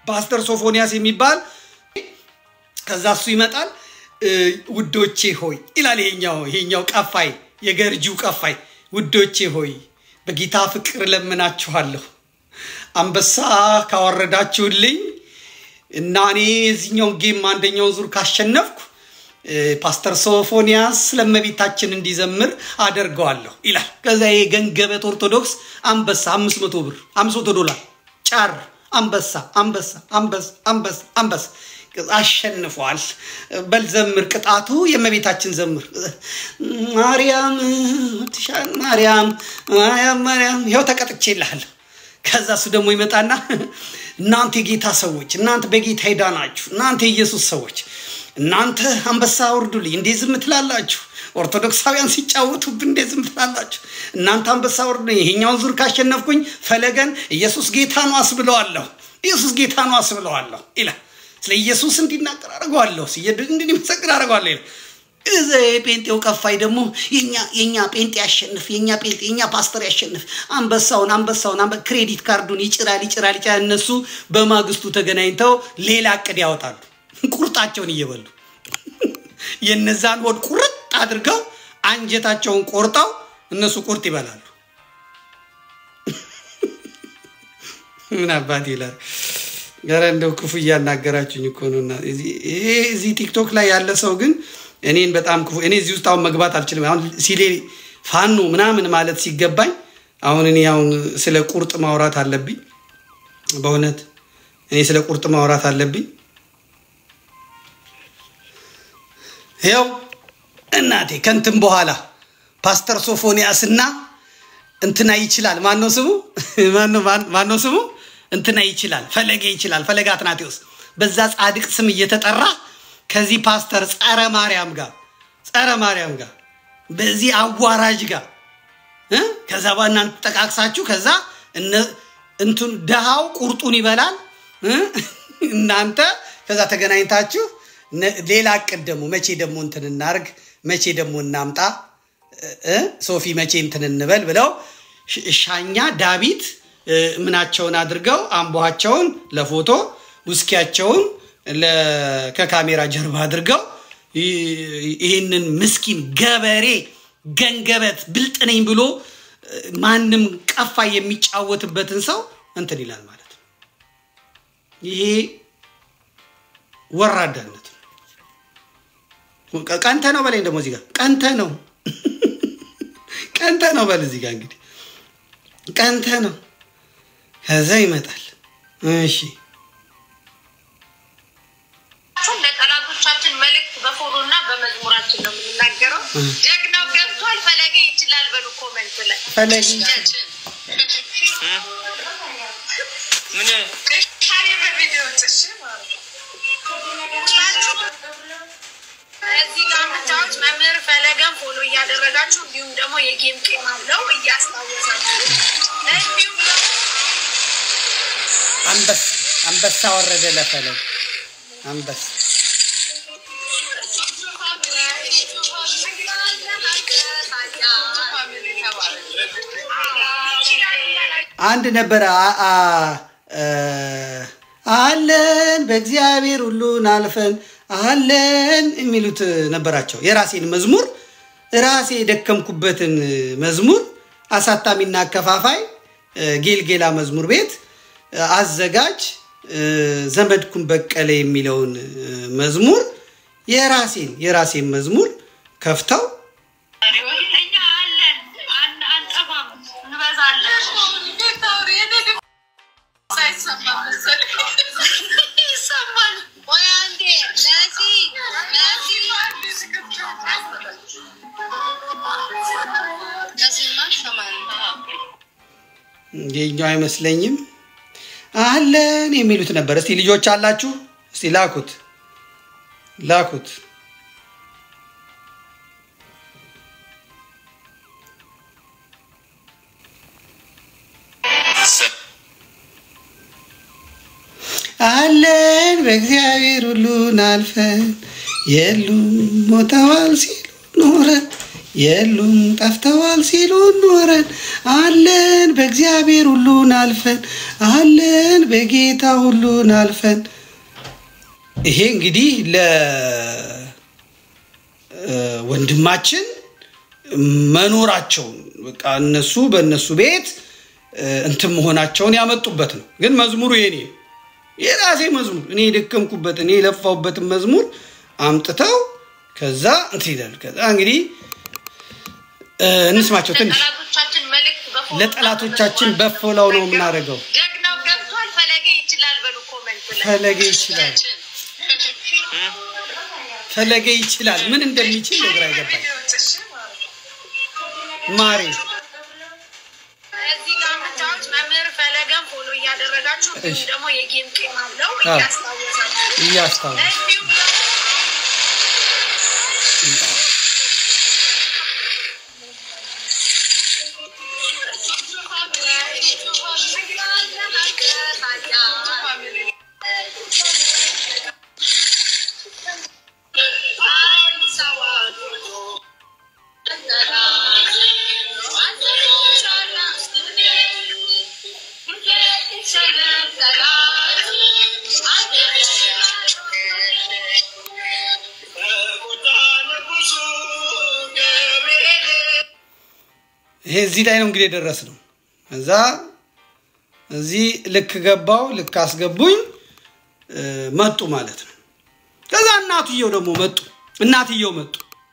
ፓስተር ሶፎንያስ የሚባል ከዛ እሱ ይመጣል ውዶቼ ሆይ ይላል ይሄኛው ቀፋይ የገርጂው ቀፋይ ውዶቼ ሆይ በጌታ ፍቅር ለምናችኋለሁ አንበሳ ካወረዳችሁልኝ እና እኔ እዚህኛው ጌም አንደኛው ዙር ካሸነፍኩ ፓስተር ሶፎንያስ ለመቤታችን እንዲዘምር አደርጋለሁ ይላል ከዛ የገንገበት ኦርቶዶክስ አንበሳ 500 ብር $500 ጫር አንበሳ አሸንፏል በልዘምር ቅጣቱ የመቤታችን ዘምር ማርያም ይሄው ተቀጥቼልሃል ከዛ እሱ ደግሞ ይመጣና እናንተ የጌታ ሰዎች እናንተ በጌታ ሄዳናችሁ እናንተ ኢየሱስ ሰዎች እናንተ አንበሳ ወርዱልኝ እንዴ ዝም ትላላችሁ ኦርቶዶክሳውያን ሲጫወቱብን እንዴ ዝም ትላላችሁ እናንተ አንበሳ ወርዱልኝ ይሄኛው ዙር ካሸነፍኩኝ ፈለገን ኢየሱስ ጌታ ነው አስብለዋለሁ ኢላ ስለ ኢየሱስ እንዲናገር አረጋዋለሁ እንዲመሰክር አረጋዋለሁ እዘ ጴንጤው ቀፋይ ደግሞ የኛ ጴንጤ ያሸንፍ የኛ ፓስተር ያሸንፍ አንበሳውን ክሬዲት ካርዱን ይጭራል እነሱ በማግስቱ ተገናኝተው ሌላ አቅድ ያወጣሉ ቁርጣቸውን እየበሉ የነዛን ወድ ቁርጥ አድርገው አንጀታቸውን ቆርጣው እነሱ ቁርጥ ይበላሉ ምን አባቴ ይላል ጋር እንደው ክፉ ያናገራችሁኝ እኮ ነውና እዚ ቲክቶክ ላይ ያለ ሰው ግን እኔን በጣም ክፉ እኔ እዚህ ውስጥ አሁን መግባት አልችልም አሁን ሲሌ ፋኖ ምናምን ማለት ሲገባኝ አሁን እኔ አሁን ስለ ቁርጥ ማውራት አለብኝ በእውነት እኔ ስለ ቁርጥ ማውራት አለብኝ ይሄው እናቴ ከንተም በኋላ ፓስተር ሶፎንያስና እንትና ይችላል ማን ነው ስሙ እንትና ይችላል ፈለገ ይችላል ፈለጋ አትናቴዎስ በዛ ጻድቅ ስም እየተጠራ ከዚህ ፓስተር ጸረ ማርያም ጋር በዚህ አዋራጅ ጋር ከዛ ባናን ተቃቅሳችሁ ከዛ እንትን ደሃው ቁርጡን ይበላል እናንተ ከዛ ተገናኝታችሁ ሌላ ቀደሙ መቼ ደሞ እንትን እናርግ መቼ ደሞ እናምጣ ሶፊ መቼ እንትን እንበል ብለው ሻኛ ዳዊት ምናቸውን አድርገው አንቧቸውን ለፎቶ ውስኪያቸውን ለከካሜራ ጀርባ አድርገው ይሄንን ምስኪን ገበሬ ገንገበት ብልጥ ነኝ ብሎ ማንንም ቀፋ የሚጫወትበትን ሰው እንትን ይላል ማለት ነው ይሄ ወራዳነት ቀንተ ነው በላይ እንደሞ እዚህ ጋር ቀንተ ነው በል እዚህ ጋር እንግዲህ ቀንተ ነው ከዛ ይመጣል እሺ ለጠላቶቻችን መልእክት በፎሎና በመዝሙራችን ነው የምንናገረው ጀግናው ገብቷል ፈለገ ይችላል በሉ ኮሜንት ላይ ፈለገ ምን ከሻሪ በቪዲዮ ተሽማ እዚህ ጋር መታወቅ መምህር ፈለገን ፎሎ እያደረጋችሁ እንዲሁም ደግሞ የጌም ጌም አለው እያስታወሳችሁ እንዲሁም አንበሳ ወረደ ለፈለግ አንበሳ አንድ ነበር አለን በእግዚአብሔር ሁሉን አልፈን አለን የሚሉት ነበራቸው የራሴን መዝሙር ራሴ ደከምኩበትን መዝሙር አሳታሚና ከፋፋይ ጌልጌላ መዝሙር ቤት አዘጋጅ ዘመድኩን በቀለ የሚለውን መዝሙር የራሴን መዝሙር ከፍተው የኛው አይመስለኝም አለን የሚሉት ነበር እስቲ ልጆች አላችሁ እስቲ ላኩት አለን በእግዚአብሔር ሁሉን አልፈን የሉም ሞተዋል ሲሉ ኖረ የሉም ጠፍተዋል ሲሉ ኖረን አለን በእግዚአብሔር ሁሉን አልፈን አለን በጌታ ሁሉን አልፈን ይሄ እንግዲህ ለወንድማችን መኖራቸው በቃ እነሱ በእነሱ ቤት እንትን መሆናቸውን ያመጡበት ነው ግን መዝሙሩ የኔ የራሴ መዝሙር እኔ ደከምኩበት እኔ ለፋውበት መዝሙር አምጥተው ከዛ እንት ይላል ከዛ እንግዲህ እንስማቸው ትንሽ ለጠላቶቻችን በፎላው ነው ምናረጋው ጀግናው ገብቷል ፈለገ ይችላል በሉ ኮሜንት ላይ ፈለገ ይችላል ምን እንደሚችል ነገር አይገባኝ ማሪ እዚህ ጋር መታወቅ መምህር ፈለገን ፎሎ ያደረጋችሁ ደግሞ የጌም ቄም አለው ያስታውሳችሁ እዚህ ላይ ነው እንግዲህ ደረስነው እዛ እዚህ ልክ ገባው ልክ አስገቡኝ መጡ ማለት ነው ከዛ እናትየው ደግሞ መጡ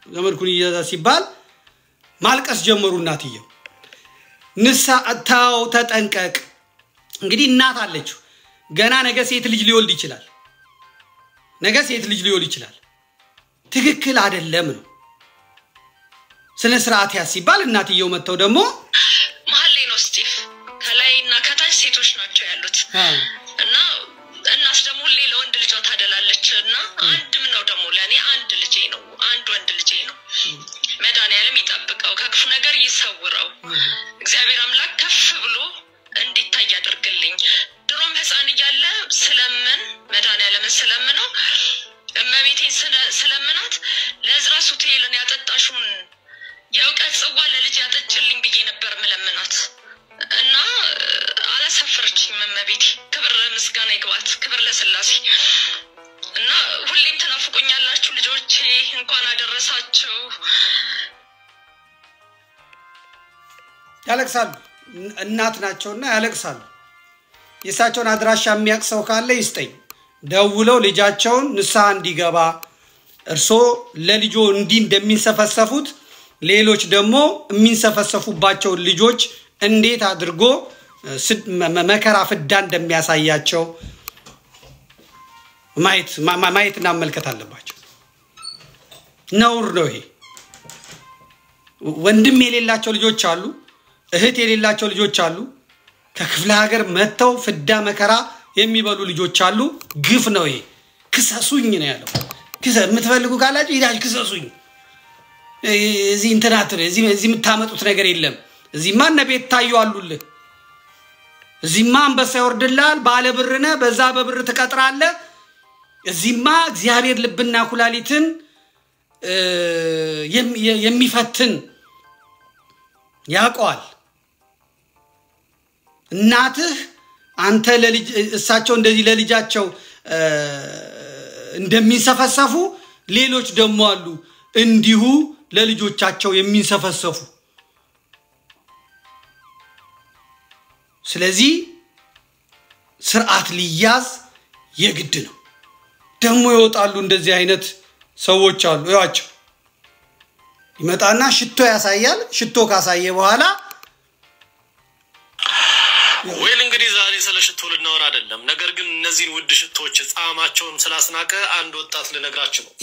ዘመድኩን ይያዛ ሲባል ማልቀስ ጀመሩ እናትየው ንሳ አታው ተጠንቀቅ እንግዲህ እናት አለችው ገና ነገ ሴት ልጅ ሊወልድ ይችላል ትክክል አይደለም ነው ስለ ስርዓት ያሲባል እናትየው መተው ደግሞ መሐል ላይ ነው ስቲፍ ከላይና ከታች ሴቶች ናቸው ያሉት እና እናስ ደግሞ ሌላ ወንድ ልጅ ታደላለችና አንድም ነው ደግሞ ለኔ አንድ ወንድ ልጄ ነው መድኃኒዓለም ይጠብቀው ከክፉ ነገር ይሰውረው እግዚአብሔር አምላክ ከፍ ብሎ እንዲታይ ያደርግልኝ ድሮም ህፃን እያለ ስለምን መድኃኒዓለምን ስለምነው እመቤቴን ስለምናት ለዝራ ሱቴልን ያጠጣሹን የውቀት ጽዋ ለልጅ ያጠጭልኝ ብዬ ነበር መለምናት እና አላሰፈረችኝ እመቤቴ ክብር ምስጋና ይግባት ክብር ለስላሴ እና ሁሌም ተናፍቁኛላችሁ ልጆቼ እንኳን አደረሳችሁ ያለቅሳሉ እናት ናቸውና ያለቅሳሉ የሳቸውን አድራሻ የሚያቅሰው ካለ ይስጠኝ ደውለው ልጃቸውን ንስሐ እንዲገባ እርሶ ለልጆ እንደሚንሰፈሰፉት ሌሎች ደግሞ የሚንሰፈሰፉባቸው ልጆች እንዴት አድርጎ መከራ ፍዳ እንደሚያሳያቸው ማየትና መልከት አለባቸው ነውር ነው ይሄ ወንድም የሌላቸው ልጆች አሉ እህት የሌላቸው ልጆች አሉ ከክፍለ ሀገር መተው ፍዳ መከራ የሚበሉ ልጆች አሉ ግፍ ነው ይሄ ክሰሱኝ ነው ያለው የምትፈልጉ ካላችሁ ይላችሁ ክሰሱኝ እዚህ ኢንተርኔት እዚህ የምታመጡት ነገር የለም እዚህማ ነቤት ታዩ አሉልህ እዚህማ አንበሳ ይወርድላል ባለ ብርነ በዛ በብር ተቀጥራለህ እዚህማ እግዚአብሔር ልብና ኩላሊትን የሚፈትን ያቋል እናትህ አንተ ለልጅ እሳቸው እንደዚህ ለልጃቸው እንደሚንሰፈሰፉ ሌሎች ደግሞ አሉ እንዲሁ ለልጆቻቸው የሚንሰፈሰፉ ስለዚህ ስርዓት ሊያዝ የግድ ነው ደግሞ ይወጣሉ እንደዚህ አይነት ሰዎች አሉ ያቸው ይመጣና ሽቶ ያሳያል ሽቶ ካሳየ በኋላ ወይል እንግዲህ ዛሬ ስለ ሽቶ ልናወራ አይደለም ነገር ግን እነዚህን ውድ ሽቶች ጻማቸውን ስላስናቀ አንድ ወጣት ልነግራችሁ ነው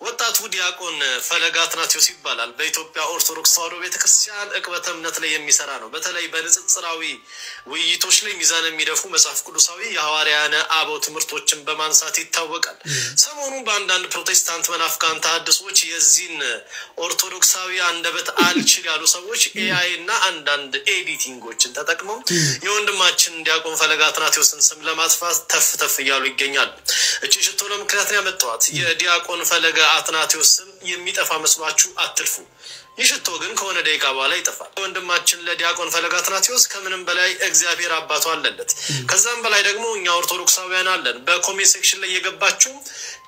ወጣቱ ዲያቆን ፈለገ አትናቴዎስ ይባላል በኢትዮጵያ ኦርቶዶክስ ተዋሕዶ ቤተክርስቲያን ዕቅበተ እምነት ላይ የሚሰራ ነው በተለይ በንጽጽራዊ ውይይቶች ላይ ሚዛን የሚደፉ መጽሐፍ ቅዱሳዊ የሐዋርያነ አበው ትምህርቶችን በማንሳት ይታወቃል ሰሞኑን በአንዳንድ ፕሮቴስታንት መናፍቃን ተሐድሶች የዚህን ኦርቶዶክሳዊ አንደበት አልችል ያሉ ሰዎች ኤአይ እና አንዳንድ ኤዲቲንጎችን ተጠቅመው የወንድማችን ዲያቆን ፈለገ አትናቴዎስን ስም ለማጥፋት ተፍ እያሉ ይገኛሉ እቺ ሽቶ ለምክንያት ነው ያመጣዋት የዲያቆን ፈለገ አትናቴዎስ ስም የሚጠፋ መስሏችሁ አትልፉ ይሽቶ ግን ከሆነ ደቂቃ በኋላ ይጠፋል። ወንድማችን ለዲያቆን ፈለገ አትናቴዎስ ከምንም በላይ እግዚአብሔር አባቱ አለለት። ከዛም በላይ ደግሞ እኛ ኦርቶዶክሳውያን አለን። በኮሜንት ሴክሽን ላይ የገባችሁ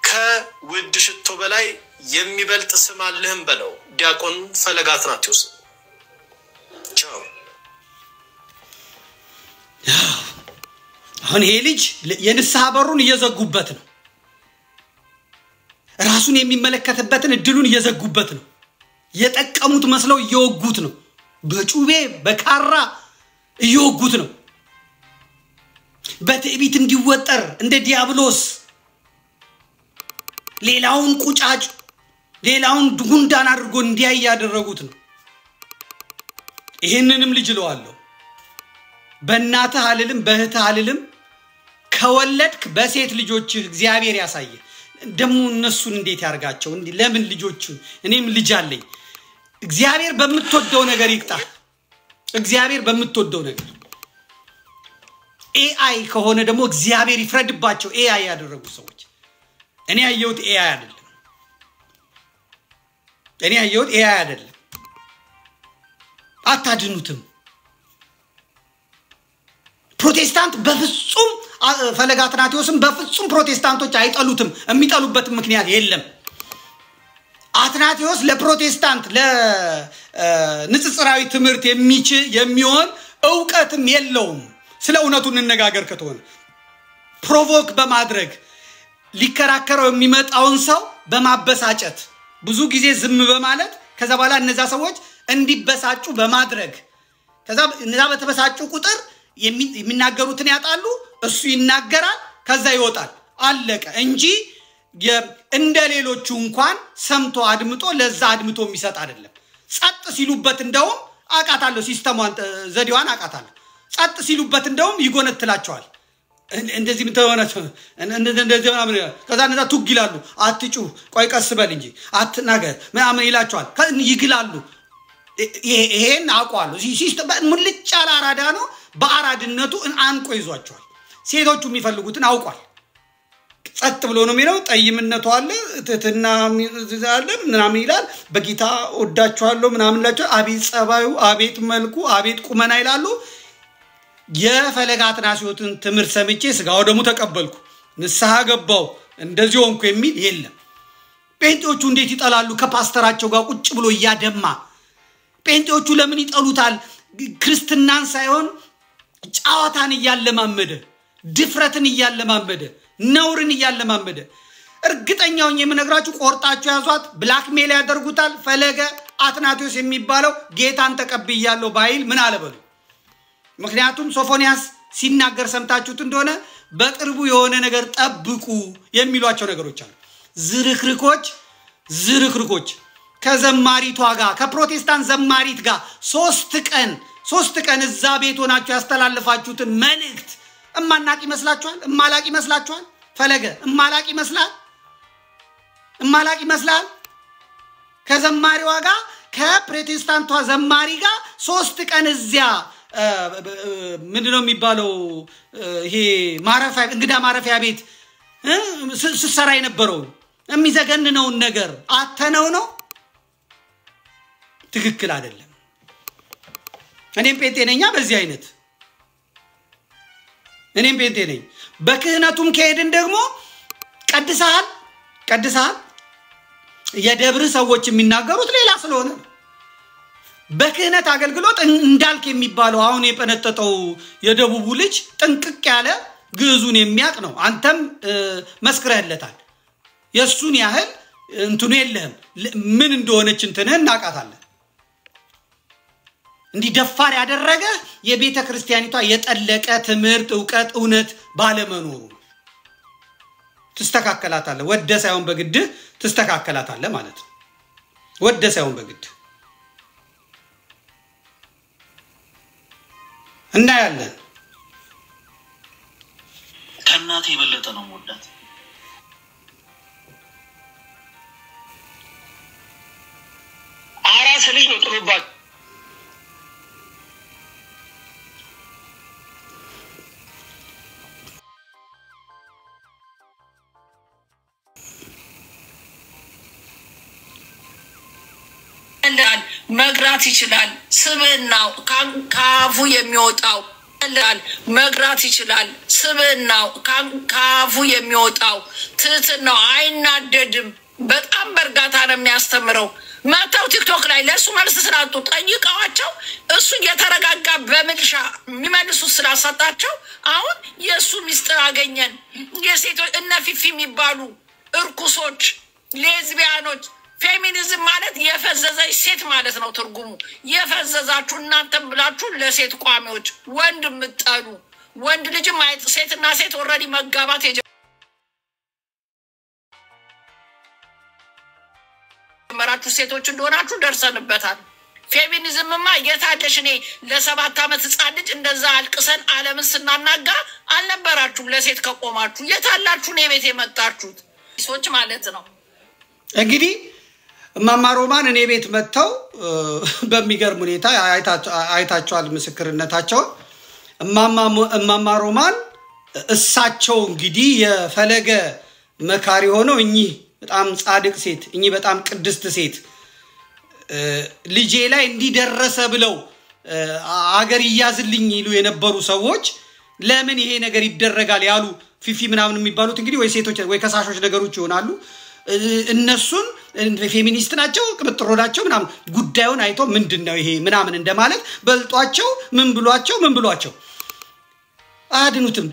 ከውድ ሽቶ በላይ የሚበልጥ ስም አለህም በለው ዲያቆን ፈለገ አትናቴዎስ። ቻው። አሁን ይሄ ልጅ የንስሐ በሩን እየዘጉበት ነው። ራሱን የሚመለከትበትን እድሉን እየዘጉበት ነው። የጠቀሙት መስለው እየወጉት ነው። በጩቤ በካራ እየወጉት ነው። በትዕቢት እንዲወጠር እንደ ዲያብሎስ ሌላውን ቁጫጭ ሌላውን ጉንዳን አድርጎ እንዲያይ ያደረጉት ነው። ይሄንንም ልጅ ለዋለሁ በእናትህ አልልም በእህትህ አልልም ከወለድክ በሴት ልጆች እግዚአብሔር ያሳየ ደሙ እነሱን እንዴት ያርጋቸው እንዴ ለምን ልጆቹ እኔም ልጅ አለኝ እግዚአብሔር በመትወደው ነገር ይቅጣ እግዚአብሔር በመትወደው ነገር ኤአይ ከሆነ ደግሞ እግዚአብሔር ይፍረድባቸው ኤአይ ያደረጉ ሰዎች እኔ ያየሁት ኤአይ አይደለም አታድኑትም ፕሮቴስታንት በፍጹም ፈለገ አትናቴዎስም በፍጹም ፕሮቴስታንቶች አይጠሉትም የሚጠሉበት ምክንያት የለም አትናቴዎስ ለፕሮቴስታንት ለንጽጽራዊ ትምህርት የሚሆን ዕውቀትም የለውም ስለ እውነቱ እንነጋገር ከተሆነ ፕሮቮክ በማድረግ ሊከራከረው የሚመጣውን ሰው በማበሳጨት ብዙ ጊዜ ዝም በማለት ከዛ በኋላ እነዛ ሰዎች እንዲበሳጩ በማድረግ ከዛ እነዛ በተበሳጩ ቁጥር የሚናገሩትን ያጣሉ እሱ ይናገራል ከዛ ይወጣል አለቀ እንጂ እንደሌሎቹ እንኳን ሰምቶ አድምጦ ለዛ አድምጦ የሚሰጥ አይደለም ጸጥ ሲሉበት እንደው አቃታለሁ ሲስተሟን ዘዲዋን አቃታለሁ ጸጥ ሲሉበት እንደው ይጎነትላቸዋል እንደዚህ ምንተሆነች እንደዚህ ምናምን ከዛ እነዛ ቱግ ይላሉ አትጩ ቆይ ቀስ በል እንጂ አትናገር ምናምን ይላቸዋል ይግላሉ ይሄን አቋሉ ሲስተም ሙልጭ አራዳ ነው በአራድነቱ አንቆ ይዟቸዋል ሴቶቹ የሚፈልጉትን አውቋል ጸጥ ብሎ ነው የሚለው ጠይምነቱ አለ ትትና አለ ምናምን ይላል በጌታ ወዳቸዋለሁ ምናምን ላቸው አቤት ጸባዩ አቤት መልኩ አቤት ቁመና ይላሉ የፈለገ አትናቴዎስን ትምህርት ሰምቼ ስጋው ደሙ ተቀበልኩ ንስሐ ገባው እንደዚህ ሆንኩ የሚል የለም ጴንጤዎቹ እንዴት ይጠላሉ ከፓስተራቸው ጋር ቁጭ ብሎ ያደማ ጴንጤዎቹ ለምን ይጠሉታል ክርስትናን ሳይሆን ጫዋታን ያለማመደ ድፍረትን ያለማመደ ነውርን ያለማመደ እርግጠኛው የምነግራችሁ ቆርጣችሁ ያዟት ብላክሜል ያደርጉታል ፈለገ አትናቴዎስ የሚባለው ጌታን ተቀብያለሁ ባይል ምን አለበሉ ምክንያቱም ሶፎንያስ ሲናገር ሰምታችሁት እንደሆነ በቅርቡ የሆነ ነገር ጠብቁ የሚሏቸው ነገሮች አሉ ዝርክርኮች ከዘማሪቷ ጋር ከፕሮቴስታንት ዘማሪት ጋር 3 ቀን እዛ ቤት ሆናችሁ ያስተላልፋችሁትን መልእክት እማናቂ መስላችኋል ፈለገ እማላቂ መስላል ከዘማሪዋ ጋር ከፕሮቴስታንቷ ዘማሪ ጋር 3 ቀን እዚያ ምንድነው የሚባለው ይሄ ማረፊያ እንግዳ ማረፊያ ቤት ስሰራ የነበረው የሚዘገንነው ነገር አተነው ነው ትክክል አይደለም እኔም ጴንጤ ነኝ በዚህ አይነት እኔም ጴንጤ ነኝ በክህነቱም ከሄድን ደግሞ ቀድሳል የደብር ሰዎች የሚናገሩት ሌላ ስለሆነ በክህነት አገልግሎት እንዳልክ የሚባለው አሁን የፈነጠጠው የደቡቡ ልጅ ጥንቅቅ ያለ ግዙን የሚያቅ ነው አንተም መስክረህለታል የሱን ያህል እንትኑ የለህም ምን እንደሆነች እንትነህ እናቃታለን እንዲ ደፋር ያደረገ የቤተ ክርስቲያኒቷ የጠለቀ ትምህርት ዕውቀት እውነት ባለመኖሩ ተስተካከላታለ ወደ ሳይሆን በግድ ተስተካከላታለ ማለት ነው ወደ ሳይሆን በግድ እናያለን ከናቴ የበለጠ ነው ወዳት አራስ ልጅ ነው ጥሩባት መግራት ይችላል ስብናው ካፉ የሚወጣው መግራት ይችላል ስብናው ካፉ የሚወጣው ትህትናው አይናደድም በጣም በርጋታ ነው የሚያስተምረው ማታው ቲክቶክ ላይ ለሱ መልስ ስላጡ ጠይቀዋቸው እሱ የተረጋጋ በመልሻ የሚመልሱ ስላሰጣቸው አሁን የሱ ሚስጥር አገኘን የሴቶች እነ ፊፊ የሚባሉ እርኩሶች ሌዝቢያኖች ፌሚኒዝም ማለት የፈዘዘች ሴት ማለት ነው ትርጉሙ የፈዘዛችሁ እናንተም ብላችሁ ለሴት ቋሚዎች ወንድ ምጣሉ ወንድ ልጅ ማይት ሴትና ሴት ኦሬዲ መጋባት የጀመራችሁ ሴቶች እንደሆናችሁ ደርሰንበታል ፌሚኒዝምማ የታደሽ እኔ ለ7 አመት ህፃን ልጅ እንደዛ አልቅሰን ዓለምን ስናናጋ አልነበራችሁም ለሴት ከቆማችሁ የታላችሁ ነው ቤት የመጣችሁት ሰዎች ማለት ነው እንግዲህ ማማሮማን እኔ ቤት መተው በሚገርም ሁኔታ አይታቸዋል ምስክርነታቸው ማማሮማን እሳቸው እንግዲህ የፈለገ መካሪ ሆነው እኚህ በጣም ጻድቅ ሴት እኚህ በጣም ቅድስት ሴት ልጄ ላይ እንዲደረሰ ብለው አገር ይያዝልኝ ይሉ የነበሩ ሰዎች ለምን ይሄ ነገር ይደረጋል ያሉ ፊፊ ምናምን የሚባሉት እንግዲህ ወይ ሴቶች ወይ ከሳሾች ነገሮች ይሆናሉ እነሱን ፌሚኒስት ናቸው ቅብጥሮ ናቸው ምናምን ጉዳዩን አይቶ ምንድነው ይሄ ምናምን እንደማለት በልጧቸው ምን ብሏቸው አድኑትም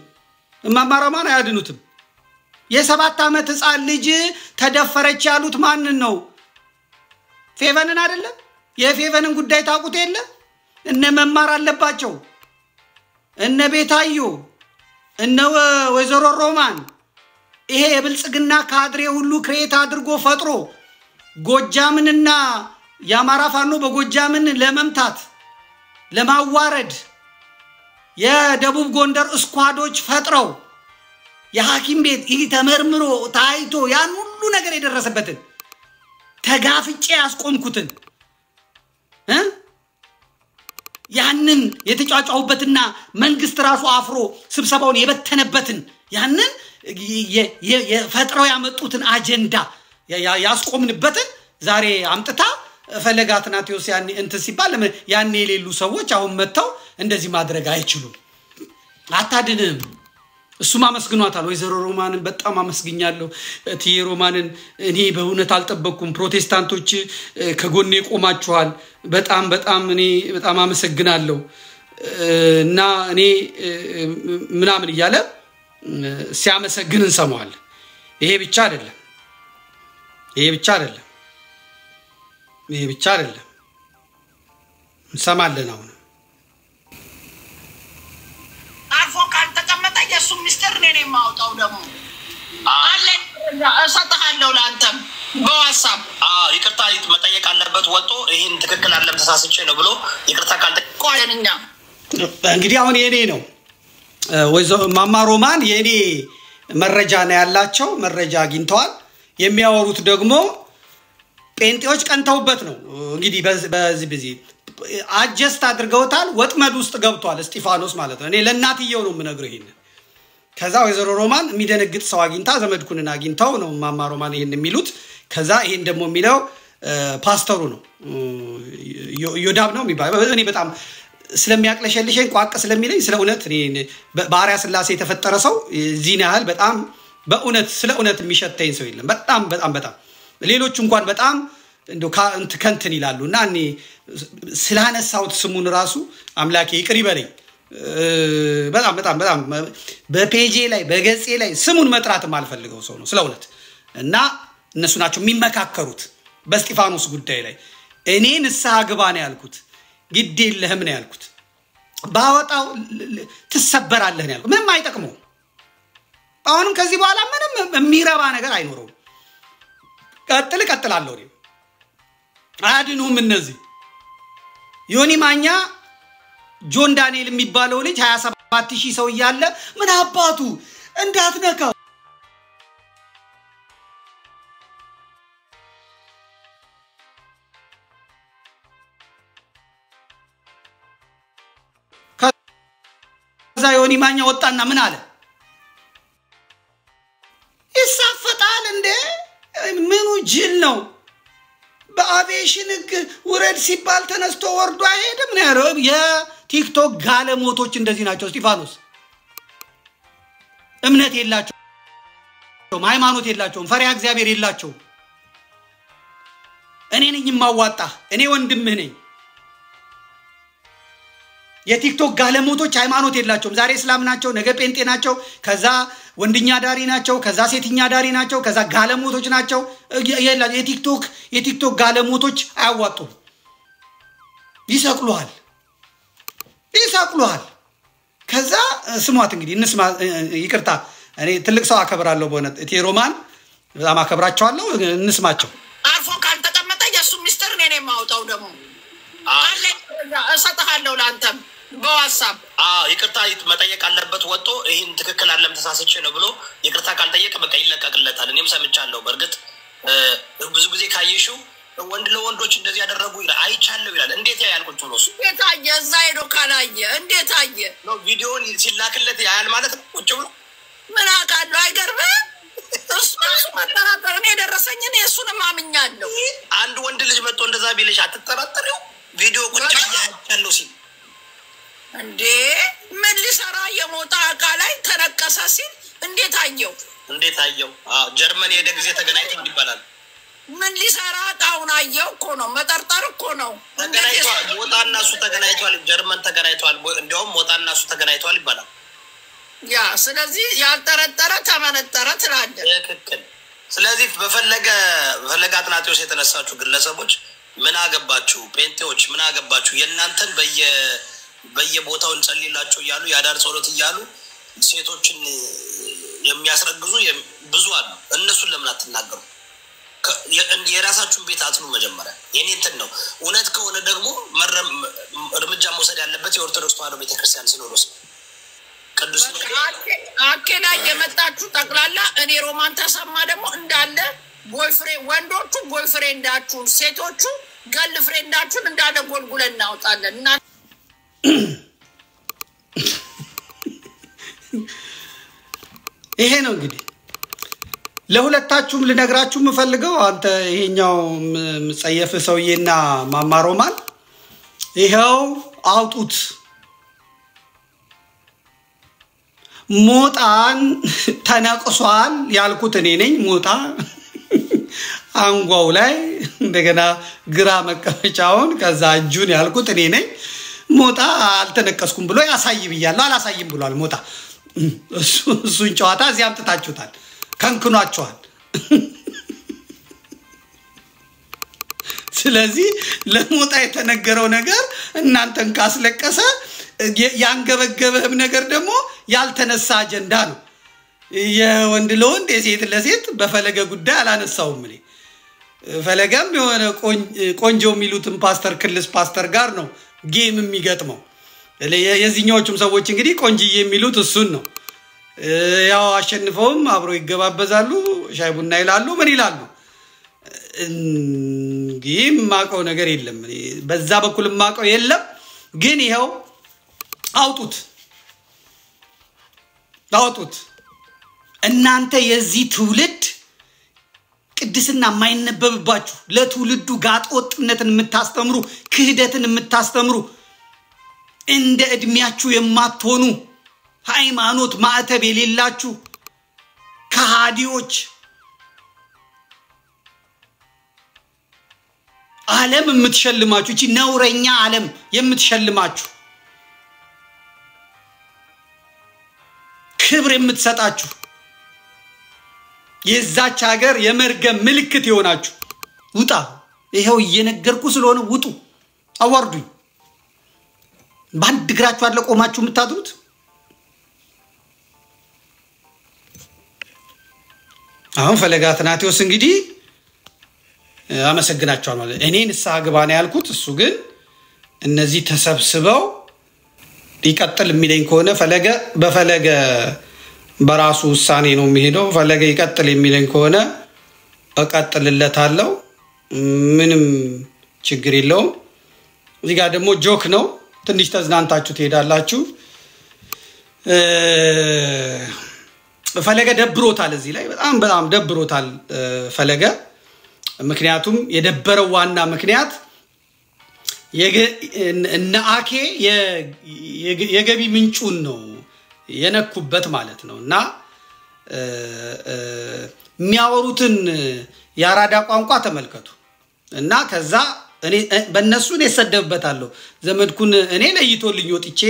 ማማራማን አያድኑትም የ7 አመት ህፃን ልጅ ተደፈረች ያሉት ማንን ነው ፌቨንን አይደለም የፌቨንን ጉዳይ ታውቁት የለ እነ መማር አለባቸው እነ ቤታዩ እነ ወይዘሮ ሮማን ይሄ የብልጽግና ካድሬ ሁሉ ክሬት አድርጎ ፈጥሮ ጎጃምንና ያማራ ፋኖ በጎጃምን ለመምታት ለማዋረድ የደቡብ ጎንደር ስኳዶች ፈጥረው የሐኪም ቤት ይሄ ተመርምሮ ታይቶ ያን ሁሉ ነገር የደረሰበትን ተጋፍጬ ያስቆምኩትን ያንን የተጫጫውበትና መንግስት ራሱ አፍሮ ስብሰባውን የበተነበትን ያንን የፈጥረው ያመጡትን አጀንዳ ያስቆምንበትን ዛሬ አምጥታ ፈለጋትናቴዎስ ያን እንት ሲባል ያን የሌሉ ሰዎች አሁን መተው እንደዚህ ማድረግ አይችሉም አታድንም እሱማ መስግኗታል ወይዘሮ ሮማንን በጣም አመስግኛለሁ እትዬ ሮማንን እኔ በእውነት አልጠበቅኩም ፕሮቴስታንቶች ከጎኔ ቆማችኋል በጣም እኔ በጣም አመሰግናለሁ እና እኔ ምናምን ይያለ ሲያመሰግን እንሰማዋል ይሄ ብቻ አይደለም እንሰማለን አሁን አርፎ ካልተቀመጠ የሱ ሚስጥር ነኝ የማውጣው ደግሞ አለ እሰጥሃለሁ ለአንተም በዋትስአፕ ይቅርታ መጠየቅ አለበት ወጥቶ ይሄን ትክክል አይደለም ተሳስቼ ነው ብሎ ይቅርታ ካልተቆየንኛ እንግዲህ አሁን የኔ ነው ወይዘሮ ማማሮማን የኔ መረጃ ነው ያላቸው መረጃ አግኝተዋል የሚያወሩት ደግሞ ጴንጤዎች ቀንተውበት ነው እንግዲህ በዚህ አጀስት አድርገውታል ወጥመድ ውስጥ ገብቷል እስጢፋኖስ ማለት ነው እኔ ለእናትየው ነው የምነግረው ይሄን ከዛ ወይዘሮ ሮማን የሚደነግጥ ሰው አግኝታ ዘመድኩንና አግኝታው ነው ማማሮማን ይሄን የሚሉት ከዛ ይሄን ደግሞ የሚለው ፓስተሩ ነው ዮዳብ ነው የሚባለው እኔ በጣም ስለሚያቅለሸልሽኝ ቋቅ ስለሚለኝ ስለ እውነት እኔ በአርያ ስላሴ የተፈጠረ ሰው ዚና ያህል በጣም በእውነት ስለ እውነት የሚሸተኝ ሰው የለም በጣም ሌሎች እንኳን በጣም እንደው ከንትን ይላሉና እኔ ስላነሳውት ስሙን ራሱ አምላኬ ይቅር ይበለኝ በጣም በፔጄ ላይ በገጼ ላይ ስሙን መጥራት ማልፈልገው ሰው ነው ስለ እውነት እና እነሱ ናቸው የሚመካከሩት በስጢፋኖስ ጉዳይ ላይ እኔ ንስሐ ግባ ነው ያልኩት ግድ የለህም ነው ያልኩት ባወጣው ትሰበራለህ ነው ያልኩት ምንም አይጠቅመው አሁንም ከዚህ በኋላ ምንም የሚረባ ነገር አይኖርም ቀጥላለሁ ነው አድኑም እነዚህ ዮኒ ማኛ ጆን ዳንኤል የሚባለው ልጅ 27000 ሰው ይያለ ምን አባቱ እንዳትነካው ከዛ ዮኒ ማኛ ወጣና ምን አለ ይሳፈጣል እንደ ምኑ ጅል ነው በአቤ የሞዴሬሽን ህግ ውረድ ሲባል ተነስቶ ወርዶ አይሄድም ነው ያለው የቲክቶክ ጋለሞቶች እንደዚህ ናቸው እስጢፋኖስ እምነት የላቸውም ሃይማኖት የላቸውም ፈሪሃ እግዚአብሔር የላቸውም እኔ ነኝ ማዋጣ እኔ ወንድምህ ነኝ የቲክቶክ ጋለሞቶች ሃይማኖት የላቸውም ዛሬ እስላም ናቸው ነገ ጴንጤ ናቸው ከዛ ወንድኛ ዳሪ ናቸው ከዛ ሴትኛ ዳሪ ናቸው ከዛ ጋለሞቶች ናቸው የቲክቶክ ጋለሞቶች አያዋጡም ይሰቅሉሃል ከዛ ስሟት እንግዲህ እንስማ ይቅርታ እኔ ትልቅ ሰው አከብራለሁ በእውነት እቲ ሮማን በጣም አከብራቸዋለሁ እንስማቸው አርፎ ካልተቀመጠ የሱ ሚስተር ነኝ ማውጣው ደግሞ አለ እሰጥሃለሁ ላንተም በዋትስአፕ ይቅርታ መጠየቅ አለበት ወጥቶ ይሄን ትክክል አይደለም ተሳስቼ ነው ብሎ ይቅርታ ካልጠየቀ በቃ ይለቀቅለታል እኔም ሰምቻለሁ በርግጥ ብዙ ጊዜ ካየሽው ወንድ ለወንዶች እንደዚህ ያደረጉ ይላል አይቻለሁ ይላል እንዴት ያያል ቁጭ ብሎ እንዴት አየ እዛ ሄዶ ካላየ እንዴት አየ ነው ቪዲዮን ሲላክለት ያያል ማለት ነው ቁጭ ብሎ ምን አውቃለሁ አይገርምህ እሱ መጠራጠር እኔ ደረሰኝን እሱንም አምኛለሁ አንድ ወንድ ልጅ መጥቶ እንደዛ ቢልሽ አትጠራጠሪው ቪዲዮ ቁጭ ያያለው ሲል እንዴ ምን ሊሰራ የሞታ አቃ ላይ ተነቀሰ ሲል እንዴት አየው ጀርመን የሄደ ጊዜ ተገናኝተው ይባላል ምን ሊሰራ አቃውን አየው እኮ ነው መጠርጠር እኮ ነው ተገናኝተዋል ሞታና እሱ ተገናኝተዋል ጀርመን ተገናኝተዋል እንደውም ሞታና እሱ ተገናኝተዋል ይባላል ያ ስለዚህ ያልጠረጠረ ተመነጠረ ትላለህ ትክክል ስለዚህ በፈለገ አጥናቴዎች የተነሳችሁ ግለሰቦች ምን አገባችሁ ጴንጤዎች ምን አገባችሁ የእናንተን በየቦታው እንጸልይላችሁ ይያሉ ያዳር ጸሎት ይያሉ ሴቶችን የሚያስረግዙ ብዙ አሉ እነሱን ለምን አትናገሩ የራሳችሁን ቤት አጥኑ መጀመሪያ የኔ እንትን ነው እውነት ከሆነ ደግሞ እርምጃ መውሰድ ያለበት የኦርቶዶክስ ተዋሕዶ ቤተክርስቲያን ሲኖዶስ ቅዱስ አኬላ የመጣችሁ ጠቅላላ እኔ ሮማን ተሰማ ደግሞ እንዳለ ቦይፍሬንድ ወንዶቹ ቦይፍሬንዳችሁ ሴቶቹ ገል ፍሬንዳችሁን እንዳለ ጎልጉለን እናውጣለን እና ይሄ ነው እንግዲህ ለሁለታችሁም ልነግራችሁ የምፈልገው አንተ ይሄኛው ምጸየፍ ሰውዬና ማማሮማል ይሄው አውጡት ሞጣን ተነቅሷል ያልኩት እኔ ነኝ ሞጣ አንጓው ላይ እንደገና ግራ መቀመጫውን ከዛ እጁን ያልኩት እኔ ነኝ ሞጣ አልተነቀስኩም ብሎ ያሳይ ብያለሁ አላሳይም ብሏል ሞጣ እሱን ጨዋታ እዚህ አምጥታችሁታል ከንክኗቸዋል ስለዚህ ለሞጣ የተነገረው ነገር እናንተን ካስለቀሰ ያንገበገበም ነገር ደግሞ ያልተነሳ አጀንዳ ነው የወንድ ለወንድ የሴት ለሴት በፈለገ ጉዳይ አላነሳውም እኔ ፈለገም የሆነ ቆንጆ የሚሉትን ፓስተር ክልስ ፓስተር ጋር ነው ጌም የሚገጥመው የዚህኛዎቹም ሰዎች እንግዲህ ቆንጂዬ የሚሉት እሱን ነው ያው አሸንፈውም አብሮ ይገባበዛሉ ሻይ ቡና ይላሉ ምን ይላሉ ጌም ማቀው ነገር የለም በዛ በኩል ማቀው የለም ግን ይሄው አውጡት እናንተ የዚህ ትውልድ ቅድስና ማይነበብባችሁ ለትውልዱ ጋጦጥነትን የምታስተምሩ ክህደትን የምታስተምሩ እንደ እድሜያችሁ የማትሆኑ ሃይማኖት ማዕተብ የሌላችሁ ከሃዲዎች ዓለም የምትሸልማችሁ እቺ ነውረኛ ዓለም የምትሸልማችሁ ክብር የምትሰጣችሁ የዛች ሀገር የመርገም ምልክት ይሆናችሁ ውጣ ይሄው እየነገርኩ ስለሆነ ውጡ አዋርዱኝ ባንድ እግራችሁ አለ ቆማችሁ የምታድሩት አሁን ፈለገ አትናቴዎስ እንግዲህ አመሰግናቸዋለሁ ማለት እኔን ንስሐ ግባ ነው ያልኩት እሱ ግን እነዚህ ተሰብስበው ይቀጥል የሚለኝ ከሆነ በፈለገ በራሱ ውሳኔ ነው የሚሄደው ፈለገ ይቀጥል የሚለኝ ከሆነ እቀጥልለታለሁ ምንም ችግር የለውም እዚህ ጋር ደግሞ ጆክ ነው ትንሽ ተዝናንታችሁ ትሄዳላችሁ ፈለገ ደብሮታል እዚህ ላይ በጣም ደብሮታል ፈለገ ምክንያቱም የደበረው ዋና ምክንያት እነ አኬ የገቢ ምንጩን ነው የነኩበት ማለት ነውና የሚያወሩትን ያራዳ ቋንቋ ተመልከቱ እና ከዛ እኔ በእነሱ ነው ሰደብበታለሁ ዘመድኩን እኔ ለይቶልኝ ወጥቼ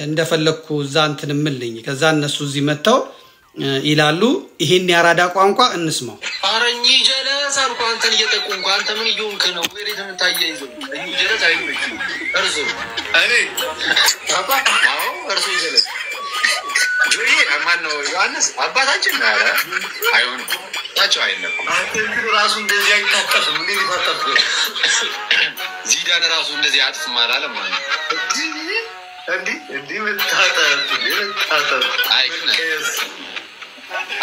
እንደፈለኩ ዛንትን ምልኝ ከዛ እነሱ እዚህ መተው ይላሉ ይሄን ያራዳ ቋንቋ እንስማው አረኝ ጀለስ አልኩ አንተን እየጠቁንኩ አንተ ምን ይሁንክ ነው ወሬት የምታያይዙ እኝ ጀለስ አይመች እርሱ እኔ አዎ እርሱ ጀለስ ጆይ ማን ነው ዮሐንስ አባታችን አረ አይሆን ታቸው አይደለም አንተ ራሱ እንደዚህ አይታጠፍም እንዴ ይታጠፍ ዚዳን ራሱ እንደዚህ አጥፍ ማላለ ማለት እንዴ መታጠፍ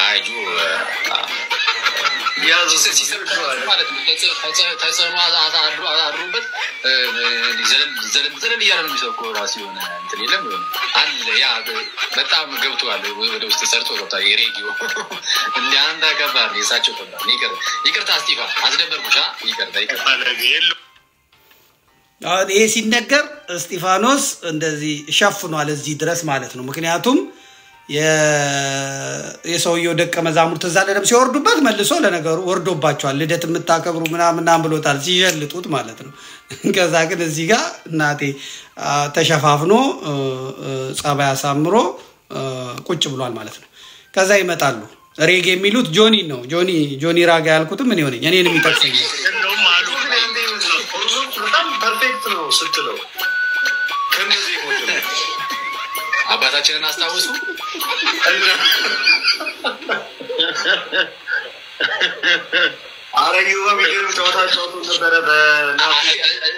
አይጁ ያዙ ሲሰብኩ ማለት ተጽዕኖ አድሮበት ዘለል እያለ ነው የሚሰብከው ራሱ የሆነ እንትን የለም አለ ያ በጣም ገብቷል ወደ ውስጥ ሰርቶ ገብቷል የሬዲዮ እንደ አንድ አገባር የሳቸው ተባለ ይቅርታ እስጢፋ አስደበርኩሻ ይቅርታ ይሄ ሲነገር እስጢፋኖስ እንደዚህ ሸፍኗል እዚህ ድረስ ማለት ነው ምክንያቱም የሰውየው ደቀ መዛሙርት ተዛለለም ሲወርዱበት መልሶ ለነገሩ ወርዶባቸዋል ልደት የምታከብሩ ምናምን ብሎታል ሲጀልጡት ማለት ነው ከዛ ግን እዚህ ጋር እናቴ ተሸፋፍኖ ጸባይ አሳምሮ ቁጭ ብሏል ማለት ነው ከዛ ይመጣሉ ሬጌ የሚሉት ጆኒ ነው ጆኒ ራጋ ያልኩት ምን ይሆነኝ እኔንም ይጠቅሰኝ ነው ማሉ በጣም ፐርፌክት ነው ስትለው ከነዚህ ሞት አባታችንን አስታውሱ አረዩ በሚገርም ተወታቸው ነበር በናፊ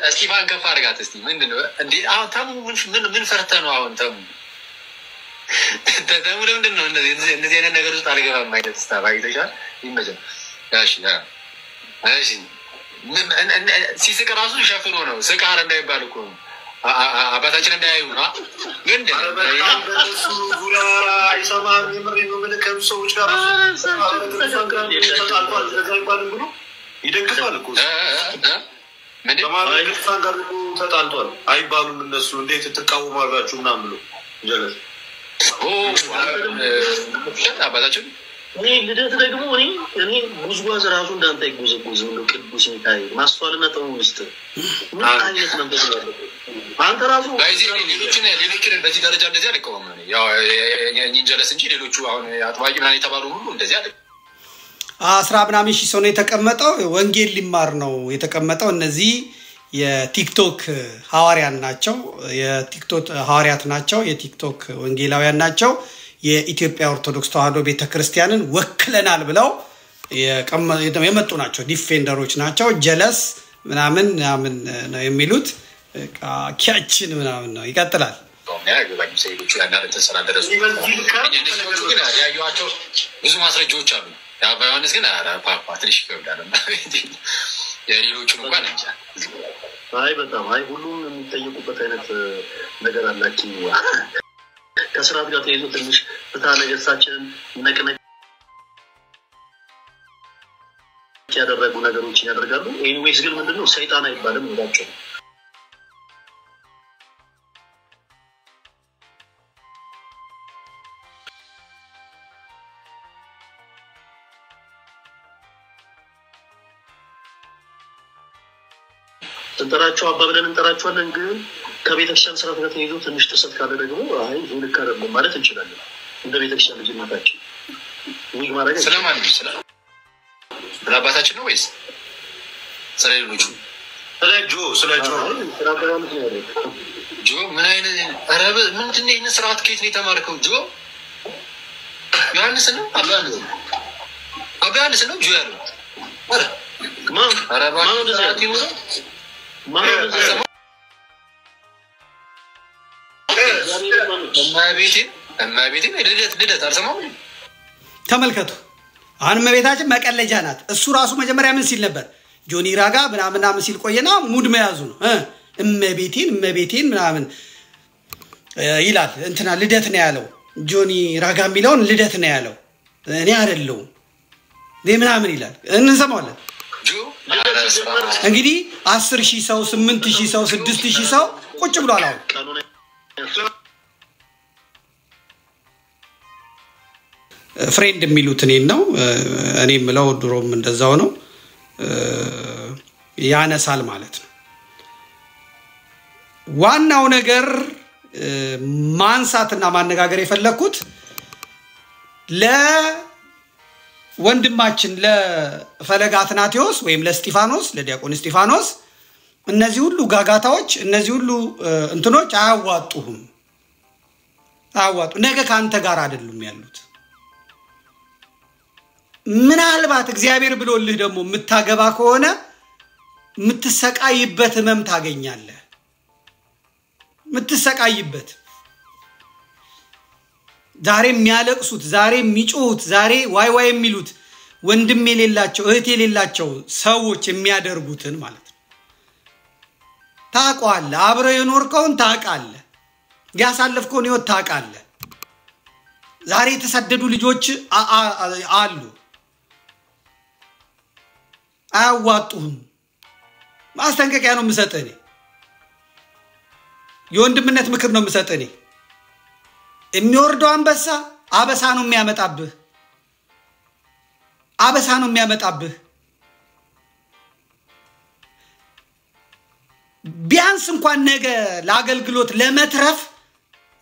እስቲፋን ከፍ አድርጋት እስቲ ምንድነው እንዴ አሁን ታሙ ምን ፈርተህ ነው አሁን ታሙ ለምንድነው እነዚህ አይነት ነገር ውስጥ አልገባም ማለት ስታባይተሻል ይመጀን እሺ ሲስቅ ራሱ ሸፍኖ ነው ስቃር እንዳይባል እኮ አባታችን እንዳያዩ ነው ግን እንደሱ ጉራ አይሰማም የምሬን ነው መልከም ሰዎች ጋር ተጣልቷል ዘጋይባል ብሎ ይደግፋል እኮ ምን ማለት ጋር ተጣልቷል አይባሉም እነሱ እንዴት ተቃውማላችሁ ምናምን ብሎ ጀለስ አባታችን እኔ ልደት ደግሞ እኔ ጉዝጓዝ ራሱ እንዳንተ ይጉዝጉዝ ነው ቅዱስ ሚካኤል ማስተዋልና ጥሩ ውስጥ ምን አይነት መንፈስ ነው አንተ ራሱ ሌሎችን በዚህ ደረጃ እንደዚህ አልቀውም ያው ጀለስ እንጂ ሌሎቹ አሁን አጥባቂ ምናምን የተባሉ ሁሉ እንደዚህ አለ 10 ምናምን ሺህ ሰው ነው የተቀመጠው ወንጌል ሊማር ነው የተቀመጠው እነዚህ የቲክቶክ ሐዋርያን ናቸው የቲክቶክ ሐዋርያት ናቸው የቲክቶክ ወንጌላውያን ናቸው የኢትዮጵያ ኦርቶዶክስ ተዋህዶ ቤተክርስቲያንን ወክለናል ብለው የመጡ ናቸው ዲፌንደሮች ናቸው ጀለስ ምናምን ነው የሚሉት ኪያችን ምናምን ነው ይቀጥላል ብዙ ማስረጃዎች አሉ ያባዮንስ ግን ፓፓ ትንሽ ይከብዳል የሌሎቹ እንኳን እንጃ አይ በጣም አይ ሁሉም የሚጠየቁበት አይነት ነገር አላችሁ ከስራት ጋር ተይዞ ትንሽ ፍታ ነገርሳችንን ነቅነቅ ያደረጉ ነገሮችን ያደርጋሉ ኤኒዌይስ ግን ምንድነው ሰይጣን አይባልም እንዳቸው እንጠራቸው አባብለን እንጠራቸዋለን ግን ከቤተክርስቲያን ስራት ጋር ተይዞ ትንሽ ተሰጥ ካለ ደግሞ አይ ይልከረም ማለት እንችላለን እንደ ቤተክርስቲያን ልጅነታችን ምን ማድረግ ሰላም ይችላል ለአባታችን ነው ወይስ ስለሌሎቹ ስለጆ ጆ ምን አይነት አረብ ምንድን ነው ስራት ከየት ነው የተማርከው ጆ ዮሐንስ ነው አባያንስ ነው ጆ ያለው አረባ እማቤቴ ልደት አልሰማም ተመልከቱ አሁን እመቤታችን መቀለጃ ናት እሱ ራሱ መጀመሪያ ምን ሲል ነበር ጆኒ ራጋ ምናምን ሲል ቆየና ሙድ መያዙ ነው እመቤቴን ምናምን ይላል እንትና ልደት ነው ያለው ጆኒ ራጋ የሚለውን ልደት ነው ያለው እኔ አይደለም ምናምን ይላል እንሰማዋለን እንግዲህ 10,000 ሰው 8,000 ሰው 6,000 ሰው ቁጭ ብሏል አሁን ፍሬንድ የሚሉት እኔን ነው እኔ ምለው ድሮም እንደዛው ነው ያነሳል ማለት ነው ዋናው ነገር ማንሳትና ማነጋገር የፈለኩት ለወንድማችን ለፈለገ አትናቴዎስ ወይም ለስጢፋኖስ ለዲያቆን ስጢፋኖስ እነዚህ ሁሉ ጋጋታዎች እነዚህ ሁሉ እንትኖች አያዋጡህም ነገ ካንተ ጋር አይደሉም ያሉት ምናልባት እግዚአብሔር ብሎልህ ደግሞ ምታገባ ከሆነ ምትሰቃይበት ህመም ታገኛለህ ምትሰቃይበት ዛሬ የሚያለቅሱት ዛሬ የሚጮሁት ዛሬ ዋይ ዋይ የሚሉት ወንድም የሌላቸው እህት የሌላቸው ሰዎች የሚያደርጉትን ማለት ነው ታውቃለህ አብረው የኖርከውን ታውቃለህ ያሳለፍከውን ህይወት ታውቃለህ ዛሬ የተሰደዱ ልጆች አሉ አያዋጡህም ማስጠንቀቂያ ነው የምሰጥህ እኔ የወንድምነት ምክር ነው የምሰጥህ እኔ የሚወርደው አንበሳ አበሳ ነው የሚያመጣብህ ቢያንስ እንኳን ነገ ለአገልግሎት ለመትረፍ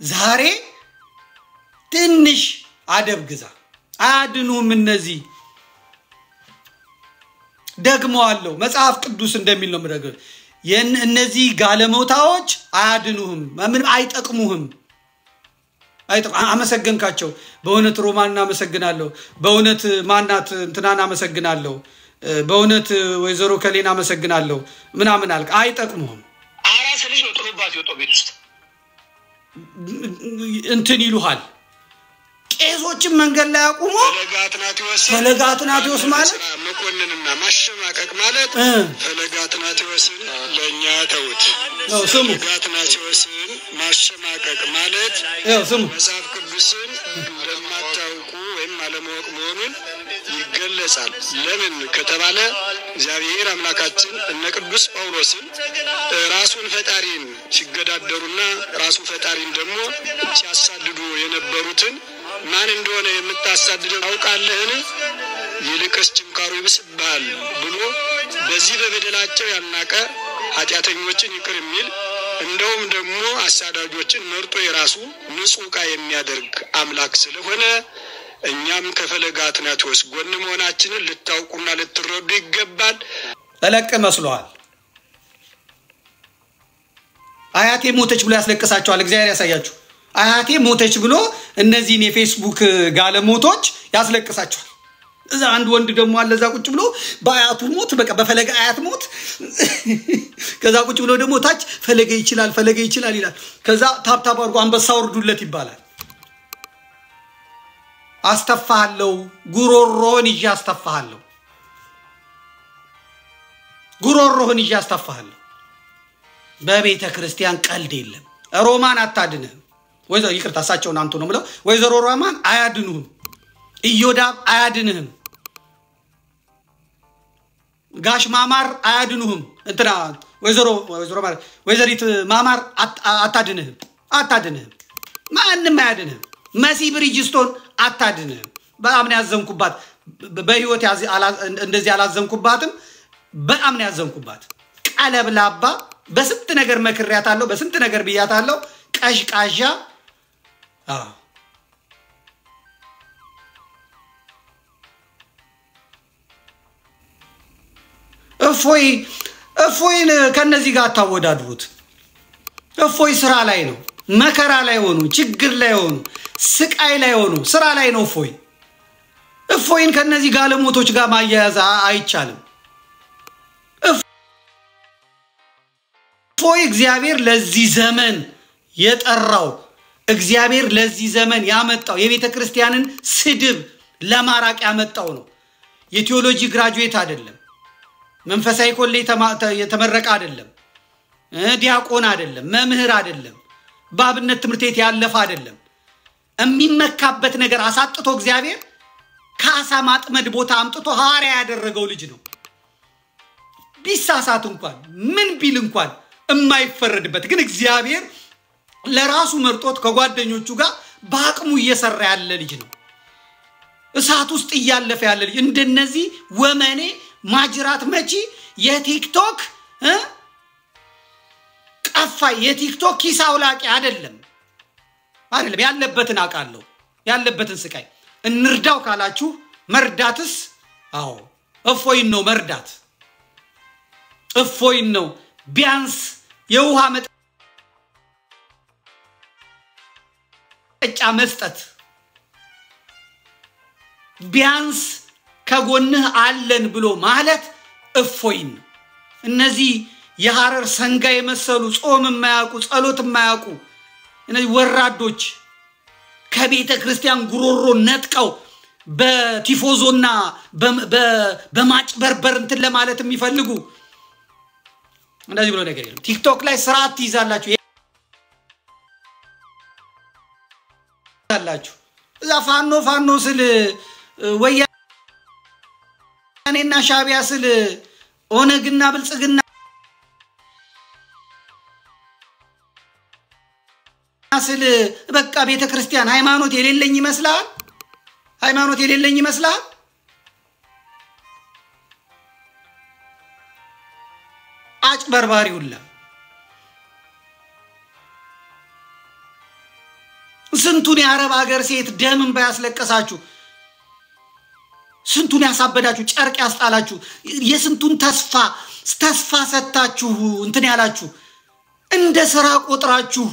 ዛሬ ትንሽ አደብ ግዛ አያድኑም እነዚህ ደግመዋለሁ መጽሐፍ ቅዱስ እንደሚል ነው ምረገ እነዚህ ጋለሞታዎች አያድኑህም ምንም አይጠቅሙህም አመሰግንካቸው በእውነት ሮማንና አመሰግናለሁ በእውነት ማናት እንትናና አመሰግናለሁ በእውነት ወይዘሮ ከሌና አመሰግናለሁ ምናምን አልክ አይጠቅሙህም አራስ ልጅ ነው ጥሩባት ይወጣው ቤት ውስጥ እንትን ይሉሃል ቄሶችን መንገድ ላይ አቁሞ ፈለገ አትናቴዎስ ማለት መኮንንና ማሸማቀቅ ማለት ፈለገ አትናቴዎስን ለኛ ተውት ነው ስሙ ፈለገ አትናቴዎስን ማሸማቀቅ ማለት ስሙ መጽሐፍ ቅዱስን እንደማታውቁ ወይም አለማወቅ መሆኑን ይገለጻል ለምን ከተባለ እግዚአብሔር አምላካችን እነ ቅዱስ ጳውሎስን ራሱን ፈጣሪን ሲገዳደሩና ራሱ ፈጣሪን ደግሞ ሲያሳድዱ የነበሩትን ማን እንደሆነ የምታሳድደው አውቃለህን ይልቅስ ጭንካሩ ይብስብሃል ብሎ በዚህ በበደላቸው ያናቀ ኃጢአተኞችን ይቅር የሚል እንደውም ደግሞ አሳዳጆችን መርጦ የራሱ ንጹህ ዕቃ የሚያደርግ አምላክ ስለሆነ እኛም ከፈለገ አትናቴዎስ ጎን መሆናችንን ልታውቁና ልትረዱ ይገባል ተለቀ መስሏል አያቴ ሞተች ብሎ ያስለቅሳቸዋል እግዚአብሔር ያሳያችሁ አያቴ ሞተች ብሎ እነዚህን የፌስቡክ ጋለሞቶች ያስለቅሳቸዋል እዛ አንድ ወንድ ደግሞ አለ እዛ ቁጭ ብሎ በአያቱ ሞት በቃ በፈለገ አያት ሞት ከዛ ቁጭ ብሎ ደግሞ ታች ፈለገ ይችላል ይላል ከዛ ታብታብ አድርጎ አንበሳ ወርዱለት ይባላል አስተፋሃለሁ ጉሮሮን ይያስተፋሃለሁ በቤተ ክርስቲያን ቀልድ የለም ሮማን አታድነህ ወይዘሮ ይቅርታ ሳቸውን አንተ ነው ማለት ወይዘሮ ሮማን አያድኑህም ኢዮዳብ አያድንህም ጋሽ ማማር አያድኑህም እንትና ወይዘሮ ማማር ወይዘሪት ማማር አታድንህም ማንንም አያድንህም መሲ ብሪጅስቶን አታድንህም በጣም ነው ያዘንኩባት በህይወት እንደዚህ አላዘንኩባትም በጣም ነው ያዘንኩባት ቀለብላባ በስንት ነገር መክሪያታለሁ በስንት ነገር ብያታለሁ ቀሽቃዣ እፎይን ከነዚህ ጋር ታወዳድሩት እፎይ ስራ ላይ ነው መከራ ላይ ሆኑ ችግር ላይ ሆኑ ስቃይ ላይ ሆኑ ስራ ላይ ነው እፎይን ከነዚህ ጋለሞቶች ጋር ማያያዝ አይቻልም እፎይ እግዚአብሔር ለዚህ ዘመን የጠራው እግዚአብሔር ለዚህ ዘመን ያመጣው የቤተ ክርስቲያንን ስድብ ለማራቅ ያመጣው ነው የቴዎሎጂ ግራጁዌት አይደለም መንፈሳዊ ኮሌጅ የተመረቀ አይደለም ዲያቆን አይደለም መምህር አይደለም ባብነት ትምህርት ቤት ያለፈ አይደለም የሚመካበት ነገር አሳጥቶ እግዚአብሔር ካሳ ማጥመድ ቦታ አምጥቶ ሐዋርያ ያደረገው ልጅ ነው ቢሳሳት እንኳን ምን ቢል እንኳን የማይፈረድበት ግን እግዚአብሔር ለራሱ መርጦት ከጓደኞቹ ጋር በአቅሙ እየሰራ ያለ ልጅ ነው። እሳት ውስጥ እያለፈ ያለ ልጅ እንደነዚህ ወመኔ ማጅራት መቺ የቲክቶክ ቀፋይ የቲክቶክ ኪስ አውላቂ አይደለም ያለበትን አቃለው ያለበትን ስቃይ እንርዳው ካላችሁ መርዳትስ አዎ እፎይን ነው መርዳት እፎይን ነው ቢያንስ የውሃ መጠጫ መስጠት ቢያንስ ከጎንህ አለን ብሎ ማለት እፎይን እነዚህ የሐረር ሰንጋ የመሰሉ ጾም የማያውቁ ጸሎት የማያውቁ እነዚህ ወራዶች ከቤተ ክርስቲያን ጉሮሮ ነጥቀው በቲፎዞና በማጭበርበር እንትን ለማለት የሚፈልጉ እንደዚህ ብሎ ነገር የለም። ቲክቶክ ላይ ስርዓት ትይዛላችሁ እዛ ፋኖ ስል ወያኔና ሻቢያ ስል ኦነግና ብልጽግና ስል በቃ ቤተ ክርስቲያን ሃይማኖት የሌለኝ ይመስላል አጭበርባሪ ሁላ ስንቱን የአረብ ሀገር ሴት ደምን ባያስለቀሳችሁ ስንቱን ያሳበዳችሁ ጨርቅ ያስጣላችሁ የስንቱን ተስፋ ሰጣችሁ እንትን ያላችሁ እንደ ስራ ቆጥራችሁ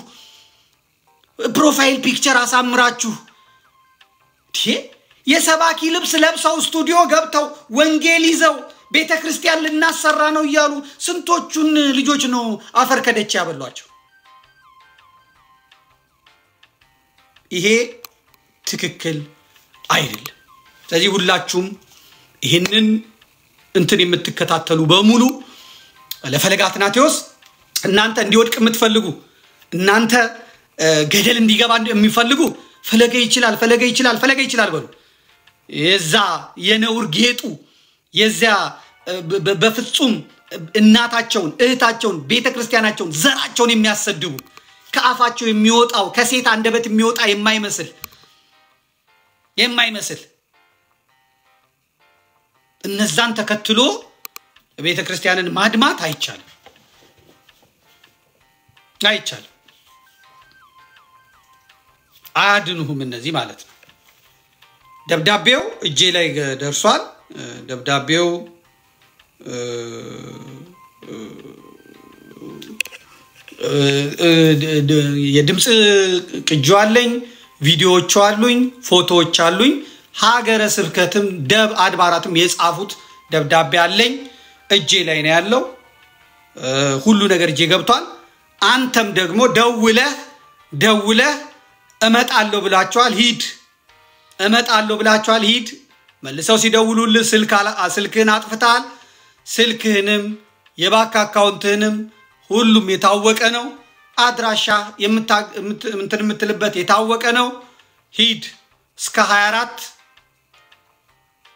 ፕሮፋይል ፒክቸር አሳምራችሁ የሰባኪ ልብስ ለብሰው ስቱዲዮ ገብተው ወንጌል ይዘው ቤተ ክርስቲያን ልናሰራ ነው ይያሉ ስንቶቹን ልጆች ነው አፈር ከደች ያበሏቸው። ይሄ ትክክል አይደለም። ስለዚህ ሁላችሁም ይሄንን እንትን የምትከታተሉ በሙሉ ለፈለገ አትናቴዎስ እናንተ እንዲወድቅ የምትፈልጉ እናንተ ገደል እንዲገባ የሚፈልጉ ፈለገ ይችላል በሉ። የዛ የነውር ጌጡ የዛ በፍጹም እናታቸውን እህታቸውን ቤተክርስቲያናቸውን ዘራቸውን የሚያሰድቡ ከአፋቸው የሚወጣው ከሴት አንደበት የሚወጣ የማይመስል እነዛን ተከትሎ ቤተክርስቲያንን ማድማት አይቻልም። አያድኑም እነዚህ ማለት ነው። ደብዳቤው እጄ ላይ ደርሷል። ደብዳቤው የድምጽ ቅጂው አለኝ፣ ቪዲዮዎች አሉኝ፣ ፎቶዎች አሉኝ። ሀገረ ስብከትም ደብ አድባራትም የጻፉት ደብዳቤ አለኝ እጄ ላይ ነው ያለው። ሁሉ ነገር እጄ ገብቷል። አንተም ደግሞ ደውለህ እመጣለሁ ብላችኋል ሂድ መልሰው ሲደውሉልህ ስልክህን አጥፍታል። ስልክህንም የባንክ አካውንትህንም ሁሉም የታወቀ ነው። አድራሻ የምትልበት የታወቀ ነው። ሂድ እስከ 24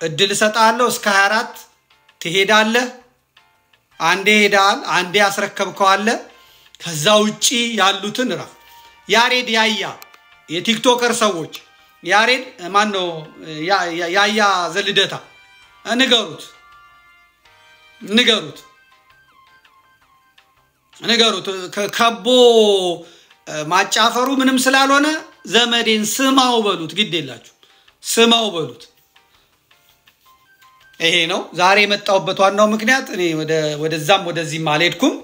እድል ሰጣለሁ። እስከ 24 ትሄዳለህ። አንዴ ሄዳል፣ አንዴ አስረከብከዋለ። ከዛ ውጪ ያሉትን ራ ያሬድ ያያ የቲክቶከር ሰዎች ያሬድ ማን ነው ያያ ዘልደታ ንገሩት ከቦ ማጫፈሩ ምንም ስላልሆነ ዘመዴን ስማው በሉት። ግድ የላችሁ ስማው በሉት። ይሄ ነው ዛሬ የመጣሁበት ዋናው ምክንያት። እኔ ወደዛም ወደዚህም አልሄድኩም።